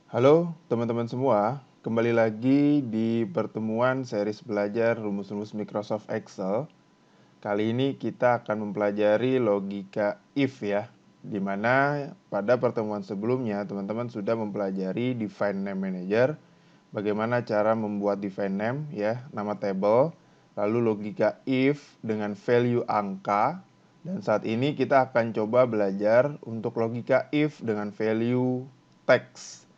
Halo teman-teman semua, kembali lagi di pertemuan series belajar rumus-rumus Microsoft Excel. Kali ini kita akan mempelajari logika if ya, di mana pada pertemuan sebelumnya teman-teman sudah mempelajari define name manager, bagaimana cara membuat define name ya, nama table, lalu logika if dengan value angka, dan saat ini kita akan coba belajar untuk logika if dengan value text.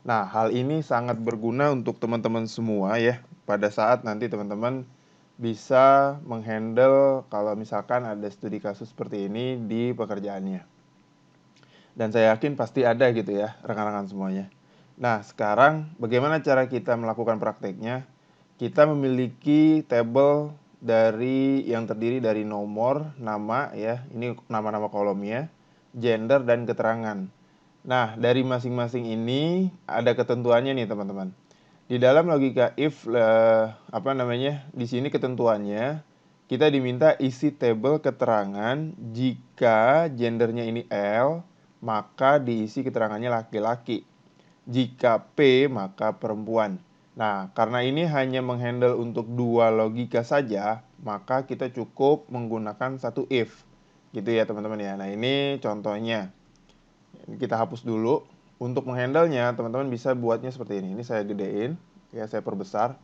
Nah, hal ini sangat berguna untuk teman-teman semua ya, pada saat nanti teman-teman bisa menghandle kalau misalkan ada studi kasus seperti ini di pekerjaannya. Dan saya yakin pasti ada gitu ya, rekan-rekan semuanya. Nah, sekarang bagaimana cara kita melakukan prakteknya? Kita memiliki table yang terdiri dari nomor, nama ya, ini nama-nama kolomnya, gender dan keterangan. Nah, dari masing-masing ini ada ketentuannya nih, teman-teman. Di dalam logika if di sini ketentuannya kita diminta isi tabel keterangan jika gendernya ini L, maka diisi keterangannya laki-laki. Jika P, maka perempuan. Nah, karena ini hanya menghandle untuk dua logika saja, maka kita cukup menggunakan satu if. Gitu ya, teman-teman ya. Nah, ini contohnya. Kita hapus dulu. Untuk menghandlenya, teman-teman bisa buatnya seperti ini. Ini saya gedein, ya saya perbesar.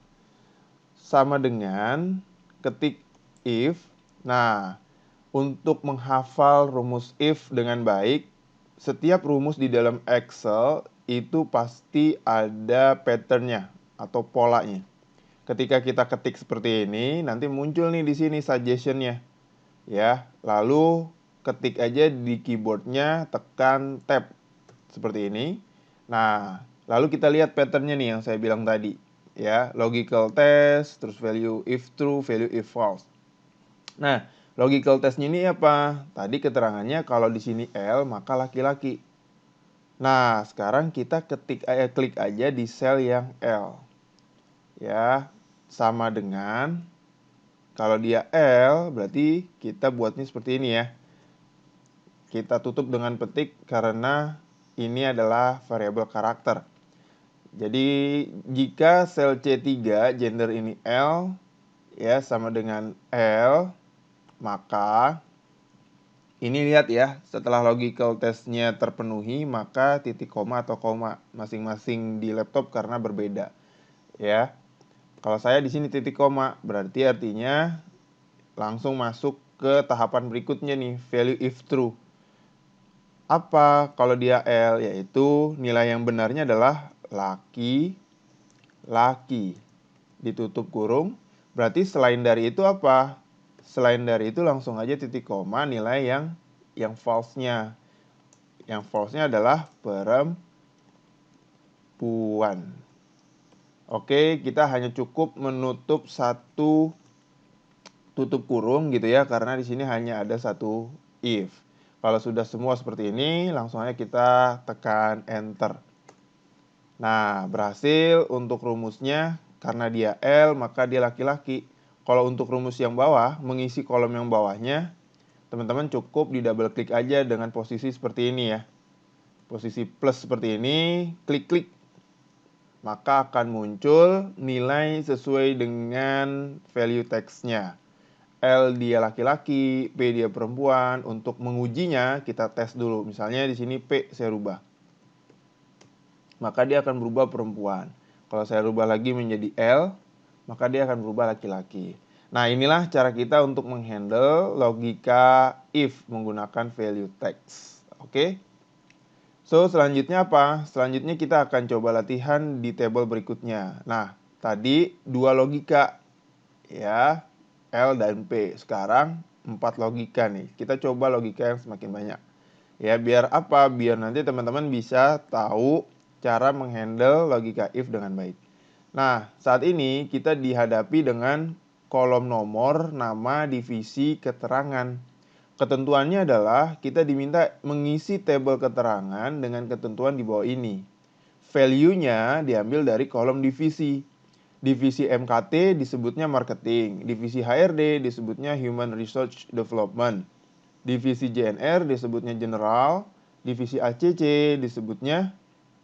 Sama dengan ketik if. Nah, untuk menghafal rumus if dengan baik, setiap rumus di dalam Excel itu pasti ada patternnya atau polanya. Ketika kita ketik seperti ini, nanti muncul nih di sini suggestionnya. Ya, lalu ketik aja di keyboardnya, tekan tab seperti ini. Nah, lalu kita lihat patternnya nih yang saya bilang tadi. Ya, logical test, terus value if true, value if false. Nah, logical testnya ini apa? Tadi keterangannya kalau di sini L, maka laki-laki. Nah, sekarang kita klik aja di sel yang L. Ya, sama dengan kalau dia L, berarti kita buatnya seperti ini ya. Kita tutup dengan petik karena ini adalah variabel karakter. Jadi jika sel C3 gender ini L ya sama dengan L, maka ini lihat ya, setelah logical testnya terpenuhi, maka titik koma atau koma masing-masing di laptop karena berbeda. Ya. Kalau saya di sini titik koma, berarti artinya langsung masuk ke tahapan berikutnya nih, value if true. Apa kalau dia L? Yaitu nilai yang benarnya adalah laki, laki. Ditutup kurung. Berarti selain dari itu apa? Selain dari itu langsung aja titik koma nilai yang false-nya. Yang false-nya adalah perempuan. Oke, kita hanya cukup menutup satu tutup kurung gitu ya, karena di sini hanya ada satu if. Kalau sudah semua seperti ini, langsung aja kita tekan enter. Nah, berhasil untuk rumusnya. Karena dia L, maka dia laki-laki. Kalau untuk rumus yang bawah, mengisi kolom yang bawahnya, teman-teman cukup di double klik aja dengan posisi seperti ini ya. Posisi plus seperti ini, klik-klik. Maka akan muncul nilai sesuai dengan value text-nya. L dia laki-laki, P dia perempuan. Untuk mengujinya, kita tes dulu. Misalnya di sini P saya rubah. Maka dia akan berubah perempuan. Kalau saya rubah lagi menjadi L, maka dia akan berubah laki-laki. Nah, inilah cara kita untuk menghandle logika if menggunakan value text. Oke? So, selanjutnya apa? Selanjutnya kita akan coba latihan di table berikutnya. Nah, tadi dua logika ya, L dan P. Sekarang 4 logika nih. Kita coba logika yang semakin banyak. Ya, biar apa? Biar nanti teman-teman bisa tahu cara menghandle logika if dengan baik. Nah, saat ini kita dihadapi dengan kolom nomor, nama, divisi, keterangan. Ketentuannya adalah kita diminta mengisi tabel keterangan dengan ketentuan di bawah ini. Value-nya diambil dari kolom divisi. Divisi MKT disebutnya marketing, divisi HRD disebutnya human research development, divisi JNR disebutnya general, divisi ACC disebutnya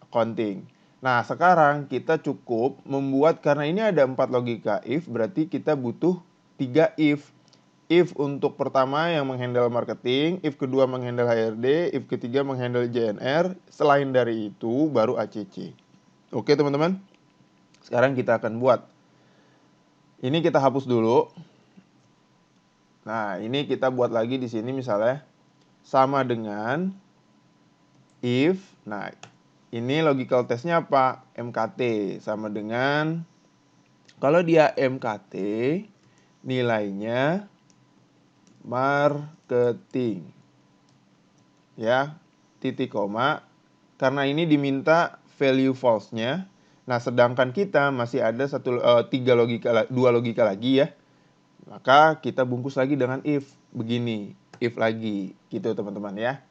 accounting. Nah, sekarang kita cukup membuat, karena ini ada 4 logika if, berarti kita butuh 3 if. If untuk pertama yang menghandle marketing, if kedua menghandle HRD, if ketiga menghandle JNR, selain dari itu baru ACC. Oke teman-teman, sekarang kita akan buat. Ini kita hapus dulu. Nah, ini kita buat lagi di sini misalnya sama dengan if. Nah, ini logical testnya apa? MKT sama dengan, kalau dia MKT nilainya marketing. Ya, titik koma. Karena ini diminta value false-nya. Nah, sedangkan kita masih ada dua logika lagi ya. Maka kita bungkus lagi dengan if. Begini, if lagi. Gitu teman-teman ya.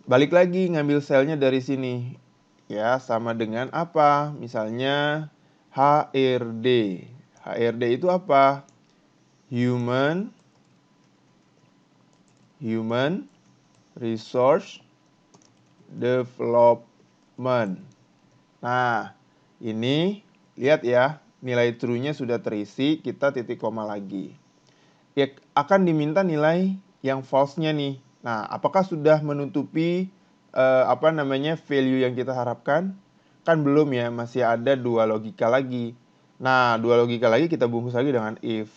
Balik lagi ngambil selnya dari sini. Ya, sama dengan apa? Misalnya HRD. HRD itu apa? Human Resource Development. Nah, ini lihat ya, nilai true-nya sudah terisi, kita titik koma lagi. Ya, akan diminta nilai yang false-nya nih. Nah, apakah sudah menutupi value yang kita harapkan? Kan belum ya, masih ada 2 logika lagi. Nah, 2 logika lagi kita bungkus lagi dengan if.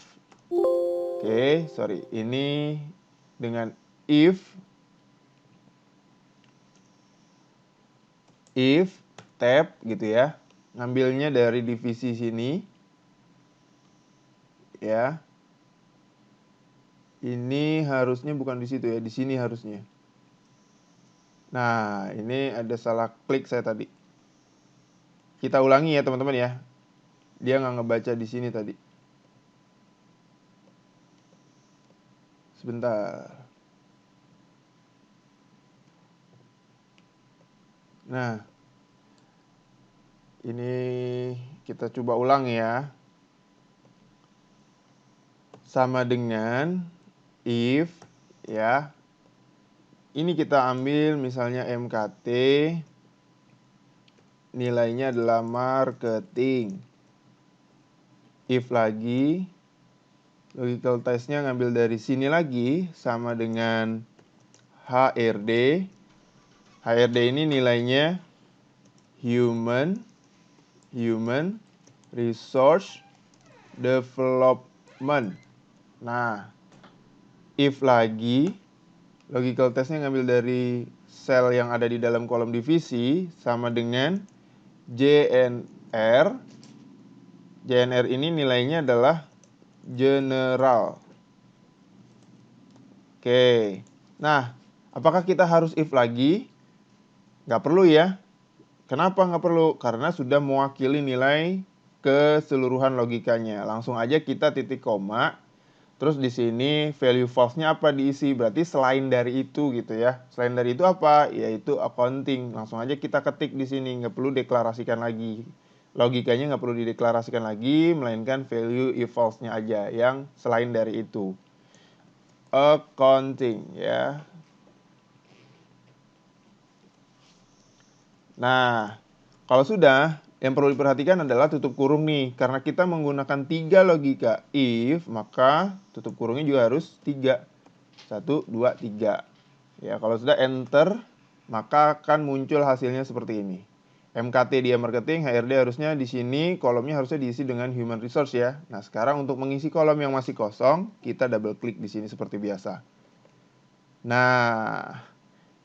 Oke, sorry. Ini dengan if tab gitu ya. Ngambilnya dari divisi sini. Ya. Ini harusnya bukan di situ ya, di sini harusnya. Nah, ini ada salah klik saya tadi. Kita ulangi ya teman-teman ya. Dia nggak ngebaca di sini tadi. Sebentar. Nah, ini kita coba ulang ya. Sama dengan if ya. Ini kita ambil misalnya MKT, nilainya adalah marketing. If lagi, logical test-nya ngambil dari sini lagi, sama dengan HRD. HRD ini nilainya Human Resource Development. Nah, if lagi, logical testnya ngambil dari sel yang ada di dalam kolom divisi, sama dengan JNR. JNR ini nilainya adalah general. Oke. Nah, apakah kita harus if lagi? Nggak perlu ya. Kenapa nggak perlu? Karena sudah mewakili nilai keseluruhan logikanya. Langsung aja kita titik koma. Terus di sini value false-nya apa diisi? Berarti selain dari itu gitu ya. Selain dari itu apa? Yaitu accounting. Langsung aja kita ketik di sini, nggak perlu deklarasikan lagi. Logikanya nggak perlu dideklarasikan lagi, melainkan value if false-nya aja yang selain dari itu. Accounting ya. Nah, kalau sudah, yang perlu diperhatikan adalah tutup kurung nih. Karena kita menggunakan 3 logika if, maka tutup kurungnya juga harus 3. 1, 2, 3. Ya, kalau sudah enter, maka akan muncul hasilnya seperti ini. MKT dia marketing, HRD harusnya di sini, kolomnya harusnya diisi dengan human resource ya. Nah, sekarang untuk mengisi kolom yang masih kosong, kita double klik di sini seperti biasa. Nah,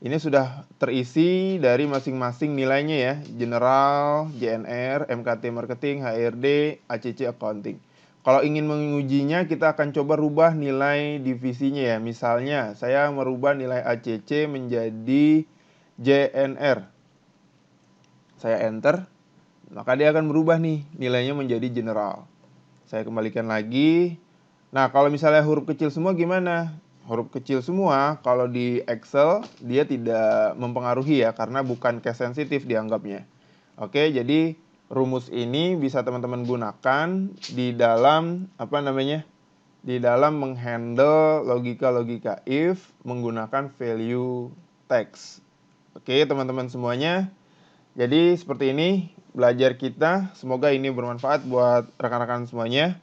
ini sudah terisi dari masing-masing nilainya ya. General, JNR, MKT Marketing, HRD, ACC Accounting. Kalau ingin mengujinya, kita akan coba rubah nilai divisinya ya. Misalnya, saya merubah nilai ACC menjadi JNR. Saya enter, maka dia akan berubah nih, nilainya menjadi general. Saya kembalikan lagi. Nah, kalau misalnya huruf kecil semua gimana? Huruf kecil semua, kalau di Excel, dia tidak mempengaruhi ya, karena bukan case sensitif dianggapnya. Oke, jadi rumus ini bisa teman-teman gunakan di dalam, di dalam menghandle logika-logika if menggunakan value text. Oke, teman-teman semuanya. Jadi seperti ini belajar kita, semoga ini bermanfaat buat rekan-rekan semuanya.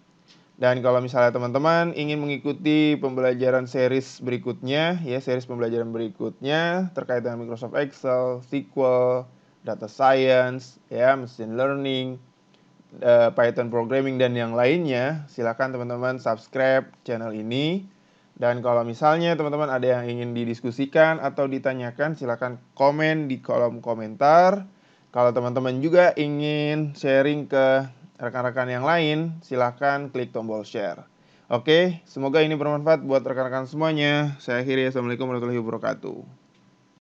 Dan kalau misalnya teman-teman ingin mengikuti pembelajaran series berikutnya, ya series pembelajaran berikutnya terkait dengan Microsoft Excel, SQL, Data Science, ya Machine Learning, Python Programming dan yang lainnya, silakan teman-teman subscribe channel ini. Dan kalau misalnya teman-teman ada yang ingin didiskusikan atau ditanyakan, silakan komen di kolom komentar. Kalau teman-teman juga ingin sharing ke rekan-rekan yang lain, silakan klik tombol share. Oke, semoga ini bermanfaat buat rekan-rekan semuanya. Saya akhiri. Assalamualaikum warahmatullahi wabarakatuh.